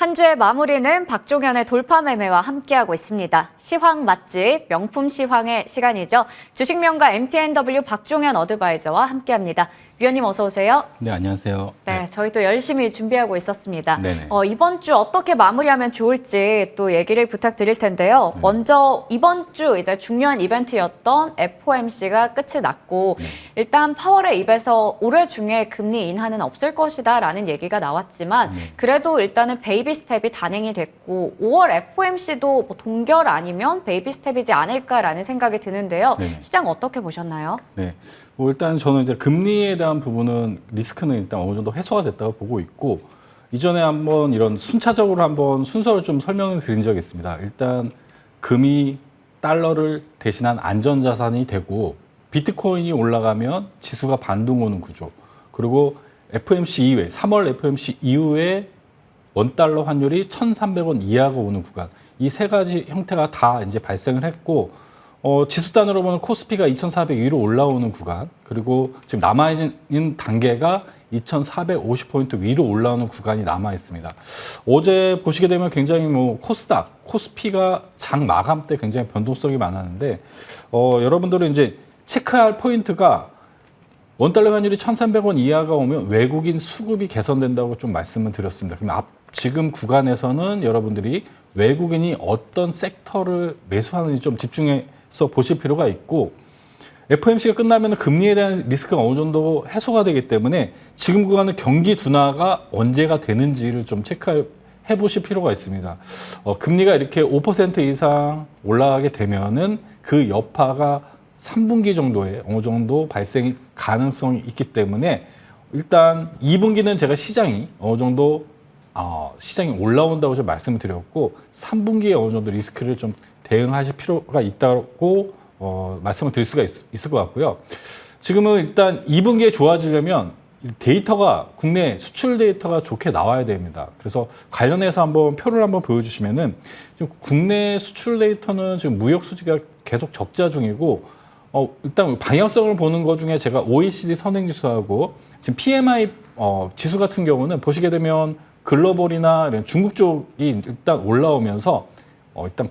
한 주의 마무리는 박종현의 돌파 매매와 함께하고 있습니다. 시황 맛집, 명품 시황의 시간이죠. 주식명가 MTNW 박종현 어드바이저와 함께합니다. 위원님 어서 오세요. 네, 안녕하세요. 네, 저희 또 열심히 준비하고 있었습니다. 네네. 이번 주 어떻게 마무리하면 좋을지 또 얘기를 부탁드릴 텐데요. 먼저 이번 주 이제 중요한 이벤트였던 FOMC가 끝이 났고 일단 파월의 입에서 올해 중에 금리 인하는 없을 것이다라는 얘기가 나왔지만 그래도 일단은 베이비 스텝이 단행이 됐고 5월 FOMC도 뭐 동결 아니면 베이비 스텝이지 않을까라는 생각이 드는데요. 시장 어떻게 보셨나요? 네. 뭐 일단 저는 이제 금리에 대한 부분은 리스크는 일단 어느 정도 해소가 됐다고 보고 있고 이전에 한번 이런 순차적으로 한번 순서를 좀 설명을 드린 적이 있습니다. 일단 금이 달러를 대신한 안전자산이 되고 비트코인이 올라가면 지수가 반등 오는 구조. 그리고 FOMC 이후에 3월 FOMC 이후에 원달러 환율이 1,300원 이하가 오는 구간. 이 세 가지 형태가 다 이제 발생을 했고 지수 단으로 보면 코스피가 2,400 위로 올라오는 구간, 그리고 지금 남아있는 단계가 2,450포인트 위로 올라오는 구간이 남아 있습니다. 어제 보시게 되면 굉장히 뭐 코스닥, 코스피가 장 마감 때 굉장히 변동성이 많았는데 여러분들은 이제 체크할 포인트가 원달러 환율이 1,300원 이하가 오면 외국인 수급이 개선된다고 좀 말씀을 드렸습니다. 그럼 지금 구간에서는 여러분들이 외국인이 어떤 섹터를 매수하는지 좀 집중해서 보실 필요가 있고 FOMC가 끝나면 금리에 대한 리스크가 어느 정도 해소가 되기 때문에 지금 구간은 경기 둔화가 언제가 되는지를 좀 체크해 보실 필요가 있습니다. 금리가 이렇게 5% 이상 올라가게 되면은 그 여파가 3분기 정도에 어느 정도 발생 가능성이 있기 때문에 일단 2분기는 제가 시장이 어느 정도 시장이 올라온다고 좀 말씀을 드렸고 3분기에 어느 정도 리스크를 좀 대응하실 필요가 있다고 말씀을 드릴 수가 있을 것 같고요. 지금은 일단 2분기에 좋아지려면 데이터가 국내 수출 데이터가 좋게 나와야 됩니다. 그래서 관련해서 한번 표를 한번 보여주시면은 지금 국내 수출 데이터는 지금 무역 수지가 계속 적자 중이고 일단 방향성을 보는 것 중에 제가 OECD 선행지수하고 지금 PMI 지수 같은 경우는 보시게 되면 글로벌이나 이런 중국 쪽이 일단 올라오면서 일단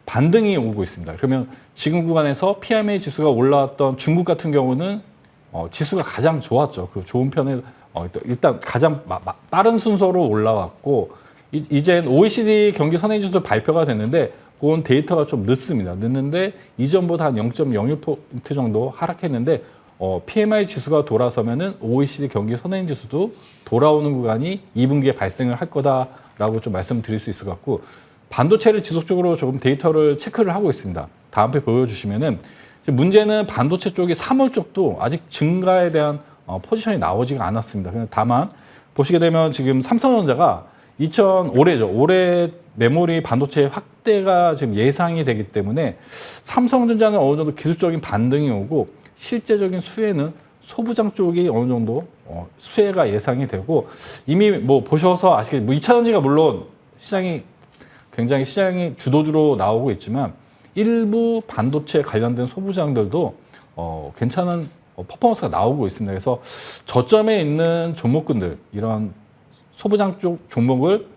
반등이 오고 있습니다. 그러면 지금 구간에서 PMI 지수가 올라왔던 중국 같은 경우는 지수가 가장 좋았죠. 그 좋은 편에 일단 가장 빠른 순서로 올라왔고 이젠 OECD 경기 선행지수 발표가 됐는데 그건 데이터가 좀 늦습니다. 늦는데 이전보다 한 0.01% 정도 하락했는데 PMI 지수가 돌아서면은 OECD 경기 선행지수도 돌아오는 구간이 2분기에 발생을 할 거다라고 좀 말씀드릴 수 있을 것 같고 반도체를 지속적으로 조금 데이터를 체크를 하고 있습니다. 다음 회 보여주시면은 문제는 반도체 쪽이 3월 쪽도 아직 증가에 대한 포지션이 나오지가 않았습니다. 다만 보시게 되면 지금 삼성전자가 올해 메모리 반도체 확대가 지금 예상이 되기 때문에 삼성전자는 어느 정도 기술적인 반등이 오고 실제적인 수혜는 소부장 쪽이 어느 정도 수혜가 예상이 되고 이미 뭐 보셔서 아시겠지만 뭐 2차 전지가 물론 굉장히 시장이 주도주로 나오고 있지만 일부 반도체 관련된 소부장들도 괜찮은 퍼포먼스가 나오고 있습니다. 그래서 저점에 있는 종목군들 이런 소부장 쪽 종목을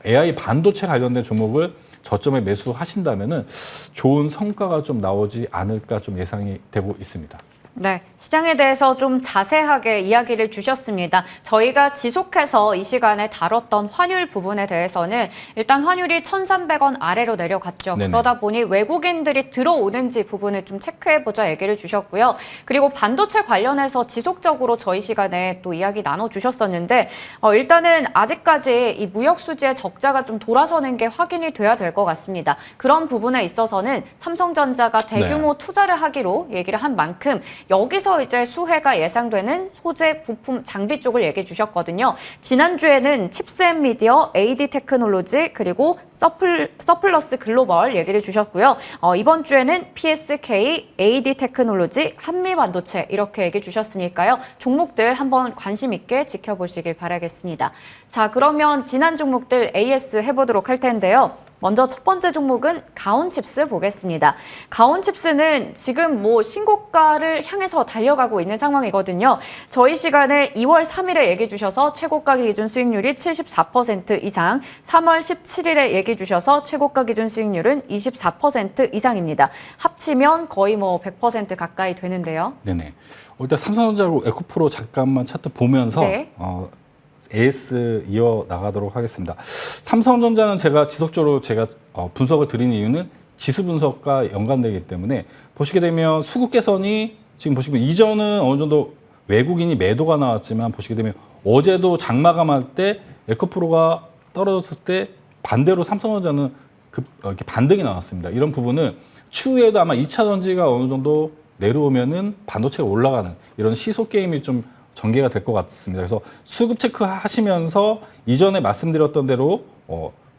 AI 반도체 관련된 종목을 저점에 매수하신다면은 좋은 성과가 좀 나오지 않을까 좀 예상이 되고 있습니다. 네, 시장에 대해서 좀 자세하게 이야기를 주셨습니다. 저희가 지속해서 이 시간에 다뤘던 환율 부분에 대해서는 일단 환율이 1,300원 아래로 내려갔죠. 네네. 그러다 보니 외국인들이 들어오는지 부분을 좀 체크해보자 얘기를 주셨고요. 그리고 반도체 관련해서 지속적으로 저희 시간에 또 이야기 나눠주셨었는데 일단은 아직까지 이 무역 수지의 적자가 좀 돌아서는 게 확인이 돼야 될 것 같습니다. 그런 부분에 있어서는 삼성전자가 대규모 투자를 하기로 얘기를 한 만큼 여기서 이제 수혜가 예상되는 소재, 부품, 장비 쪽을 얘기해 주셨거든요. 지난주에는 칩스앤미디어, AD 테크놀로지, 그리고 서플러스 글로벌 얘기를 주셨고요. 이번 주에는 PSK, AD 테크놀로지, 한미반도체 이렇게 얘기해 주셨으니까요. 종목들 한번 관심 있게 지켜보시길 바라겠습니다. 자, 그러면 지난 종목들 AS 해보도록 할 텐데요. 먼저 첫 번째 종목은 가온칩스 보겠습니다. 가온칩스는 지금 뭐 신고가를 향해서 달려가고 있는 상황이거든요. 저희 시간에 2월 3일에 얘기해 주셔서 최고가 기준 수익률이 74% 이상, 3월 17일에 얘기해 주셔서 최고가 기준 수익률은 24% 이상입니다. 합치면 거의 뭐 100% 가까이 되는데요. 네네. 일단 삼성전자하고 에코프로 잠깐만 차트 보면서 네. AS 이어 나가도록 하겠습니다. 삼성전자는 제가 지속적으로 분석을 드리는 이유는 지수 분석과 연관되기 때문에 보시게 되면 수급 개선이 지금 보시면 이전은 어느 정도 외국인이 매도가 나왔지만 보시게 되면 어제도 장마감할 때 에코프로가 떨어졌을 때 반대로 삼성전자는 이렇게 반등이 나왔습니다. 이런 부분을 추후에도 아마 2차 전지가 어느 정도 내려오면은 반도체가 올라가는 이런 시소 게임이 좀 전개가 될 것 같습니다. 그래서 수급 체크하시면서 이전에 말씀드렸던 대로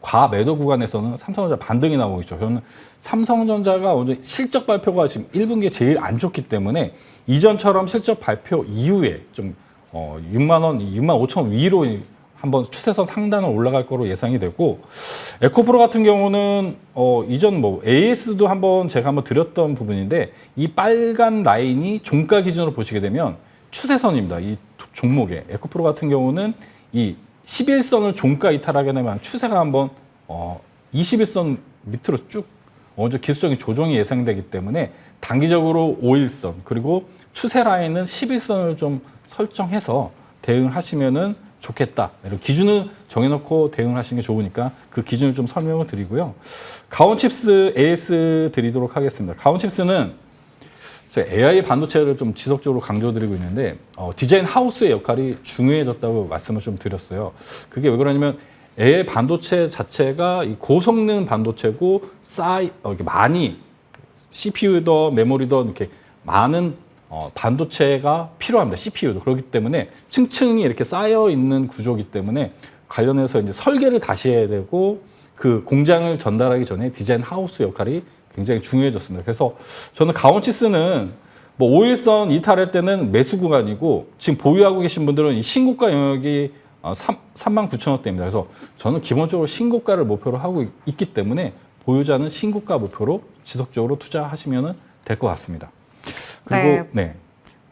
과매도 구간에서는 삼성전자 반등이 나오고 있죠. 저는 삼성전자가 오늘 실적 발표가 지금 1분기에 제일 안 좋기 때문에 이전처럼 실적 발표 이후에 좀 6만 원, 6만 5천 원 위로 한번 추세선 상단을 올라갈 거로 예상이 되고 에코프로 같은 경우는 이전 뭐 AS도 제가 한번 드렸던 부분인데 이 빨간 라인이 종가 기준으로 보시게 되면 추세선입니다. 이 종목에 에코프로 같은 경우는 이 11선을 종가 이탈하게 되면 추세가 한번 21선 밑으로 쭉 어느 정도 기술적인 조정이 예상되기 때문에 단기적으로 5일선 그리고 추세 라인은 11선을 좀 설정해서 대응을 하시면은 좋겠다. 이런 기준을 정해놓고 대응을 하시는 게 좋으니까 그 기준을 좀 설명을 드리고요. 가온칩스 AS 드리도록 하겠습니다. 가온칩스는 AI 반도체를 좀 지속적으로 강조드리고 있는데 디자인 하우스의 역할이 중요해졌다고 말씀을 좀 드렸어요. 그게 왜 그러냐면 AI 반도체 자체가 이 고성능 반도체고 이렇게 많이 CPU든 메모리든 이렇게 많은 반도체가 필요합니다. CPU도 그렇기 때문에 층층이 이렇게 쌓여 있는 구조이기 때문에 관련해서 이제 설계를 다시 해야 되고 그 공장을 전달하기 전에 디자인 하우스 역할이 굉장히 중요해졌습니다. 그래서 저는 가온칩스는 뭐 5일선 이탈할 때는 매수 구간이고 지금 보유하고 계신 분들은 이 신고가 영역이 39,000원대입니다. 그래서 저는 기본적으로 신고가를 목표로 하고 있기 때문에 보유자는 신고가 목표로 지속적으로 투자하시면 될 것 같습니다. 그리고 네.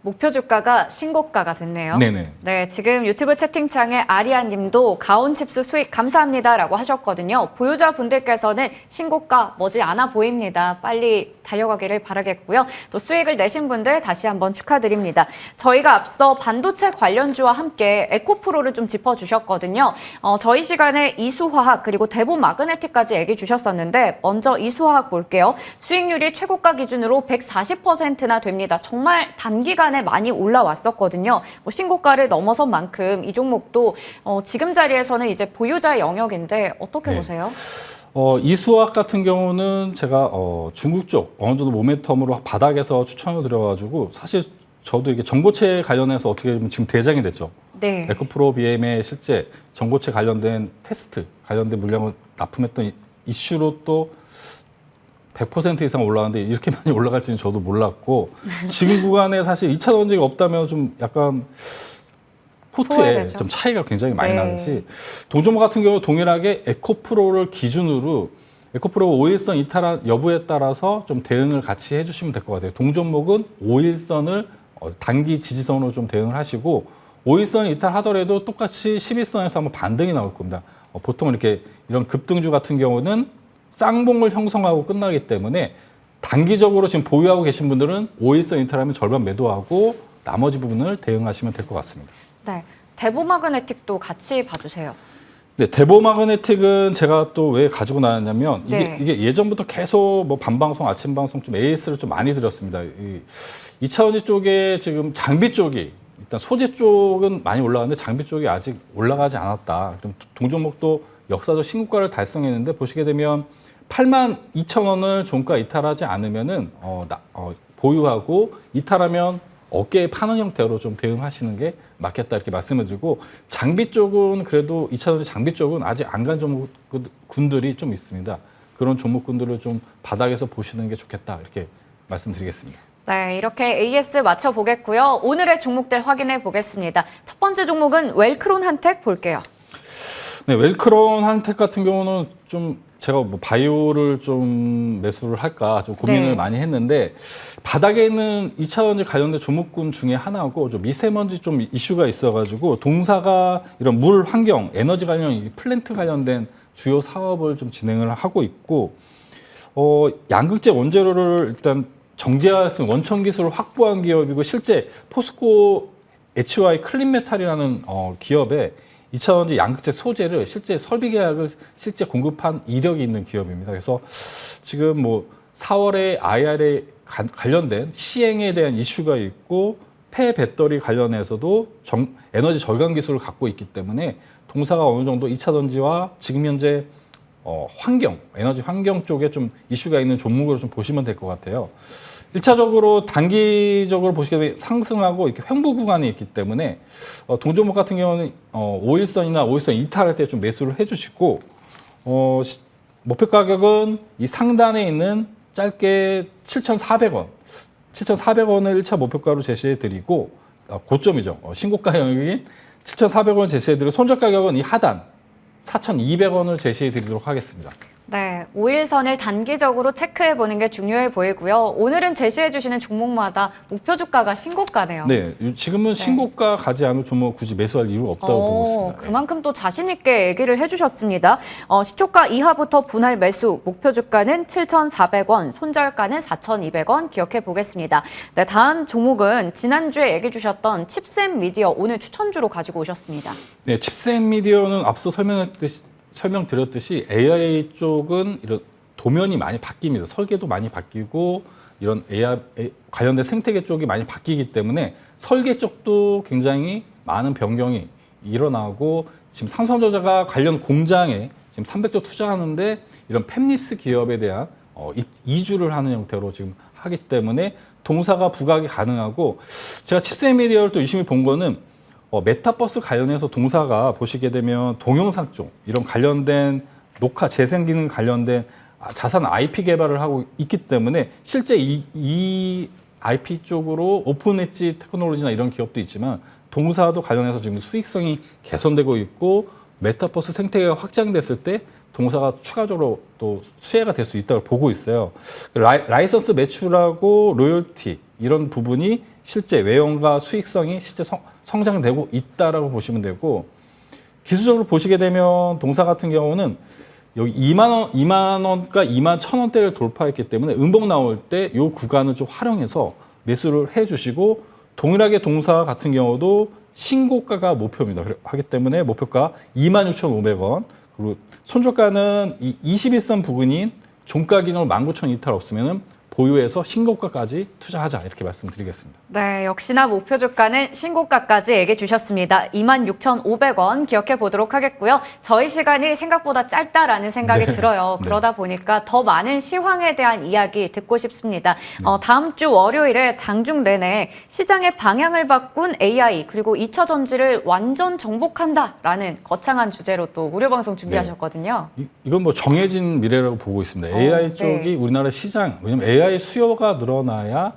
목표 주가가 신고가가 됐네요. 네네. 네, 지금 유튜브 채팅창에 아리안 님도 가온칩스 수익 감사합니다라고 하셨거든요. 보유자분들께서는 신고가 머지않아 보입니다. 빨리 달려가기를 바라겠고요. 또 수익을 내신 분들 다시 한번 축하드립니다. 저희가 앞서 반도체 관련주와 함께 에코프로를 좀 짚어주셨거든요. 저희 시간에 이수화학 그리고 대보마그네틱까지 얘기 주셨었는데 먼저 이수화학 볼게요. 수익률이 최고가 기준으로 140%나 됩니다. 정말 단기간에 많이 올라왔었거든요. 뭐 신고가를 넘어선 만큼 이 종목도 지금 자리에서는 이제 보유자의 영역인데 어떻게 보세요? 이수학 같은 경우는 제가 중국 쪽 어느 정도 모멘텀으로 바닥에서 추천을 드려가지고 사실 저도 이게 전고체 관련해서 어떻게 보면 지금 대장이 됐죠. 네. 에코프로 BM에 실제 전고체 관련된 테스트 관련된 물량을 납품했던 이슈로 또 100% 이상 올라가는데 이렇게 많이 올라갈지는 저도 몰랐고 지금 구간에 사실 2차 전지가 없다면 좀 약간 포트에 소외되죠. 좀 차이가 굉장히 많이 네. 나듯이 동종목 같은 경우 동일하게 에코프로를 기준으로 에코프로 5일선 이탈한 여부에 따라서 좀 대응을 같이 해주시면 될 것 같아요. 동종목은 5일선을 단기 지지선으로 좀 대응을 하시고 5일선 이탈하더라도 똑같이 11선에서 한번 반등이 나올 겁니다. 보통 이렇게 이런 급등주 같은 경우는 쌍봉을 형성하고 끝나기 때문에 단기적으로 지금 보유하고 계신 분들은 5일선 이탈하면 절반 매도하고 나머지 부분을 대응하시면 될 것 같습니다. 네. 대보마그네틱도 같이 봐주세요. 네, 대보마그네틱은 제가 또 왜 가지고 나왔냐면 네. 이게 예전부터 계속 뭐 밤방송, 아침방송 좀 AS를 좀 많이 드렸습니다. 이 2차원지 쪽에 지금 장비 쪽이 일단 소재 쪽은 많이 올라갔는데 장비 쪽이 아직 올라가지 않았다. 그럼 동종목도 역사적 신고가를 달성했는데 보시게 되면 82,000원을 종가 이탈하지 않으면은 보유하고 이탈하면 어깨에 파는 형태로 좀 대응하시는 게 맞겠다 이렇게 말씀을 드리고 장비 쪽은 그래도 2차전지 장비 쪽은 아직 안 간 종목군들이 좀 있습니다. 그런 종목군들을 좀 바닥에서 보시는 게 좋겠다 이렇게 말씀드리겠습니다. 네, 이렇게 AS 맞춰보겠고요. 오늘의 종목들 확인해 보겠습니다. 첫 번째 종목은 웰크론 한텍 볼게요. 네, 웰크론 한텍 같은 경우는 좀 제가 뭐 바이오를 좀 매수를 할까 좀 고민을 네. 많이 했는데 바닥에 있는 2차전지 관련된 종목군 중에 하나고 좀 미세먼지 좀 이슈가 있어가지고 동사가 이런 물 환경, 에너지 관련, 플랜트 관련된 주요 사업을 좀 진행을 하고 있고 양극재 원재료를 일단 정제할 수 있는 원천 기술을 확보한 기업이고 실제 포스코 HY 클린메탈이라는 기업에 2차전지 양극재 소재를 실제 설비 계약을 실제 공급한 이력이 있는 기업입니다. 그래서 지금 뭐 4월에 IRA 관련된 시행에 대한 이슈가 있고 폐배터리 관련해서도 에너지 절감 기술을 갖고 있기 때문에 동사가 어느 정도 2차전지와 지금 현재 에너지 환경 쪽에 좀 이슈가 있는 종목으로 좀 보시면 될 것 같아요. 1차적으로 단기적으로 보시게 되면 상승하고 이렇게 횡보 구간이 있기 때문에 동종목 같은 경우는 5일선이나 5일선 이탈할 때 좀 매수를 해주시고 목표 가격은 이 상단에 있는 짧게 7,400원, 7,400원을 1차 목표가로 제시해 드리고 고점이죠. 신고가 영역인 7,400원 제시해 드리고 손절 가격은 이 하단 4,200원을 제시해 드리도록 하겠습니다. 네, 5일선을 단기적으로 체크해 보는 게 중요해 보이고요. 오늘은 제시해 주시는 종목마다 목표 주가가 신고가네요. 네, 지금은 신고가 가지 않을 종목 굳이 매수할 이유가 없다고 보고 있습니다. 그만큼 또 자신 있게 얘기를 해주셨습니다. 시초가 이하부터 분할 매수, 목표 주가는 7,400원, 손절가는 4,200원 기억해 보겠습니다. 네, 다음 종목은 지난주에 얘기해 주셨던 칩셋 미디어 오늘 추천주로 가지고 오셨습니다. 네, 칩셋 미디어는 앞서 설명드렸듯이 AI 쪽은 이런 도면이 많이 바뀝니다. 설계도 많이 바뀌고 이런 AI 관련된 생태계 쪽이 많이 바뀌기 때문에 설계 쪽도 굉장히 많은 변경이 일어나고 지금 삼성전자가 관련 공장에 지금 300조 투자하는데 이런 팹립스 기업에 대한 이주를 하는 형태로 지금 하기 때문에 동사가 부각이 가능하고 제가 칩셋 미디어를 또 유심히 본 거는 메타버스 관련해서 동사가 보시게 되면 동영상 쪽 이런 관련된 녹화 재생 기능 관련된 자산 IP 개발을 하고 있기 때문에 실제 이 IP 쪽으로 오픈 엣지 테크놀로지나 이런 기업도 있지만 동사도 관련해서 지금 수익성이 개선되고 있고 메타버스 생태계가 확장됐을 때 동사가 추가적으로 또 수혜가 될 수 있다고 보고 있어요. 라이선스 매출하고 로열티 이런 부분이 실제 외형과 수익성이 실제 성장되고 있다라고 보시면 되고 기술적으로 보시게 되면 동사 같은 경우는 여기 2만 원과 2만 1,000원대를 돌파했기 때문에 음봉 나올 때 이 구간을 좀 활용해서 매수를 해주시고 동일하게 동사 같은 경우도 신고가가 목표입니다. 하기 때문에 목표가 26,500원 그리고 손절가는 이 21선 부근인 종가 기준으로 19,000 이탈 없으면은 보유해서 신고가까지 투자하자 이렇게 말씀드리겠습니다. 네, 역시나 목표 주가는 신고가까지 얘기해 주셨습니다. 26,500원 기억해 보도록 하겠고요. 저희 시간이 생각보다 짧다라는 생각이 들어요. 그러다 보니까 더 많은 시황에 대한 이야기 듣고 싶습니다. 다음 주 월요일에 장중 내내 시장의 방향을 바꾼 AI 그리고 2차 전지를 완전 정복한다라는 거창한 주제로 또 무료 방송 준비하셨거든요. 이건 뭐 정해진 미래라고 보고 있습니다. AI 쪽이 우리나라 시장, 왜냐면 AI 수요가 늘어나야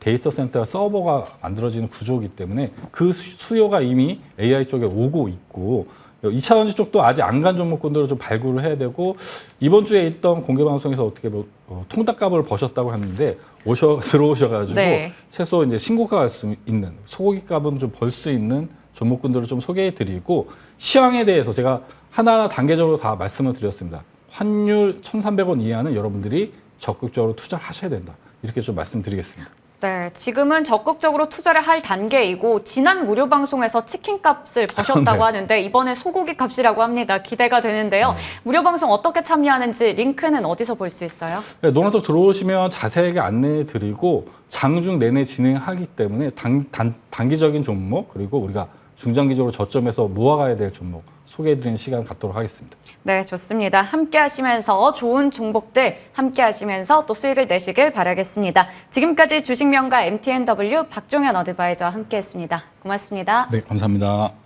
데이터 센터와 서버가 만들어지는 구조이기 때문에 그 수요가 이미 AI 쪽에 오고 있고 2차 전지 쪽도 아직 안 간 종목군들을 좀 발굴을 해야 되고 이번 주에 있던 공개 방송에서 어떻게 통닭값을 버셨다고 했는데 들어오셔가지고 최소 이제 신고가 갈 수 있는 소고기 값은 좀 벌 수 있는 종목군들을 좀 소개해드리고 시황에 대해서 제가 하나하나 단계적으로 다 말씀을 드렸습니다. 환율 1,300원 이하는 여러분들이 적극적으로 투자를 하셔야 된다. 이렇게 좀 말씀드리겠습니다. 네, 지금은 적극적으로 투자를 할 단계이고 지난 무료 방송에서 치킨 값을 버셨다고 하는데 이번에 소고기 값이라고 합니다. 기대가 되는데요. 무료 방송 어떻게 참여하는지 링크는 어디서 볼 수 있어요? 네, 노란톡 들어오시면 자세하게 안내해 드리고 장중 내내 진행하기 때문에 단기적인 종목 그리고 우리가 중장기적으로 저점에서 모아가야 될 종목 소개해드리는 시간 갖도록 하겠습니다. 네, 좋습니다. 함께 하시면서 좋은 종목들 함께 하시면서 또 수익을 내시길 바라겠습니다. 지금까지 주식명가 MTNW 박종현 어드바이저와 함께했습니다. 고맙습니다. 네, 감사합니다.